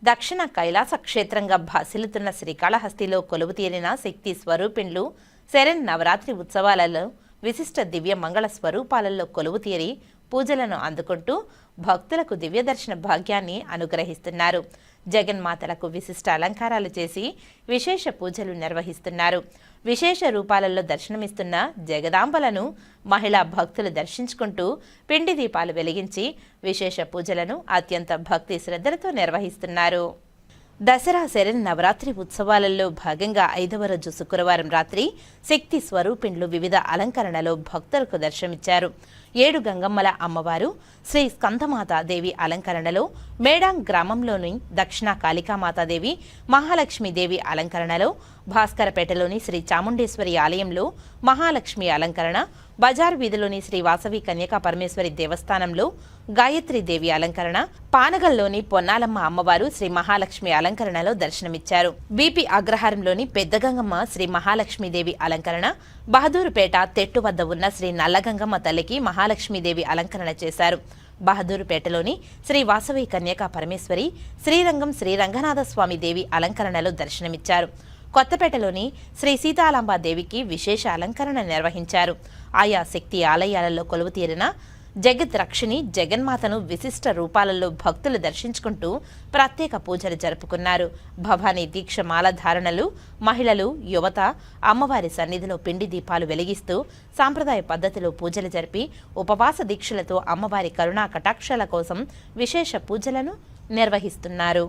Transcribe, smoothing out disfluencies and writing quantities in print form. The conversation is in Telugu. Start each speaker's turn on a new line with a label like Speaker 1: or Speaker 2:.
Speaker 1: దక్షిణ కైలాస క్షేత్రంగా భాసిల్లుతున్న శ్రీకాళహస్తిలో కొలువుతీరిన శక్తి స్వరూపిణులు శరణ్ నవరాత్రి ఉత్సవాలలో విశిష్ట దివ్య మంగళ స్వరూపాలలో కొలువుతీరి పూజలను అందుకుంటూ భక్తులకు దివ్య దర్శన భాగ్యాన్ని అనుగ్రహిస్తున్నారు. జగన్మాతలకు విశిష్ట అలంకారాలు చేసి విశేష పూజలు నిర్వహిస్తున్నారు. విశేష రూపాలలో దర్శనమిస్తున్న జగదాంబలను మహిళా భక్తులు దర్శించుకుంటూ పిండి దీపాలు వెలిగించి విశేష పూజలను అత్యంత భక్తి శ్రద్ధలతో నిర్వహిస్తున్నారు. దసరా శరణ్ నవరాత్రి ఉత్సవాలలో భాగంగా 5వ రోజు శుక్రవారం రాత్రి శక్తి స్వరూపిణులు వివిధ అలంకరణలో భక్తులకు దర్శనమిచ్చారు. 7 గంగమ్మల అమ్మవారు శ్రీ స్కందమాతాదేవి అలంకరణలో, మేడాంగ్ గ్రామంలోని దక్షిణ కాళికామాతాదేవి, మహాలక్ష్మీదేవి అలంకరణలో, భాస్కరపేటలోని శ్రీ చాముండేశ్వరి ఆలయంలో మహాలక్ష్మి అలంకరణ, బజార్ వీధిలోని శ్రీ వాసవి కన్యకా పరమేశ్వరి దేవస్థానంలో గాయత్రీదేవి అలంకరణ, పానగల్లోని పొన్నాలమ్మ అమ్మవారు శ్రీ మహాలక్ష్మి అలంకరణలో దర్శనమిచ్చారు. బీపీ అగ్రహారంలోని పెద్దగంగమ్మ శ్రీ మహాలక్ష్మీదేవి అలంకరణ, బహదూరుపేట తెట్టు వద్ద ఉన్న శ్రీ నల్లగంగమ్మ తల్లికి మహాలక్ష్మీదేవి అలంకరణ చేశారు. బహదూరుపేటలోని శ్రీ వాసవి కన్యకా పరమేశ్వరి, శ్రీరంగం శ్రీ రంగనాథ స్వామి దేవి అలంకరణలో దర్శనమిచ్చారు. కొత్తపేటలోని శ్రీ సీతాలాంబాదేవికి విశేష అలంకరణ నిర్వహించారు. ఆయా శక్తి ఆలయాలలో కొలువుతీరిన జగత్ రక్షిణి జగన్మాతను విశిష్ట రూపాలలో భక్తులు దర్శించుకుంటూ ప్రత్యేక పూజలు జరుపుకున్నారు. భవానీ దీక్ష మాల ధారణలు, మహిళలు, యువత అమ్మవారి సన్నిధిలో పిండి దీపాలు వెలిగిస్తూ సాంప్రదాయ పద్ధతిలో పూజలు జరిపి ఉపవాస దీక్షలతో అమ్మవారి కరుణా కటాక్షాల కోసం విశేష పూజలను నిర్వహిస్తున్నారు.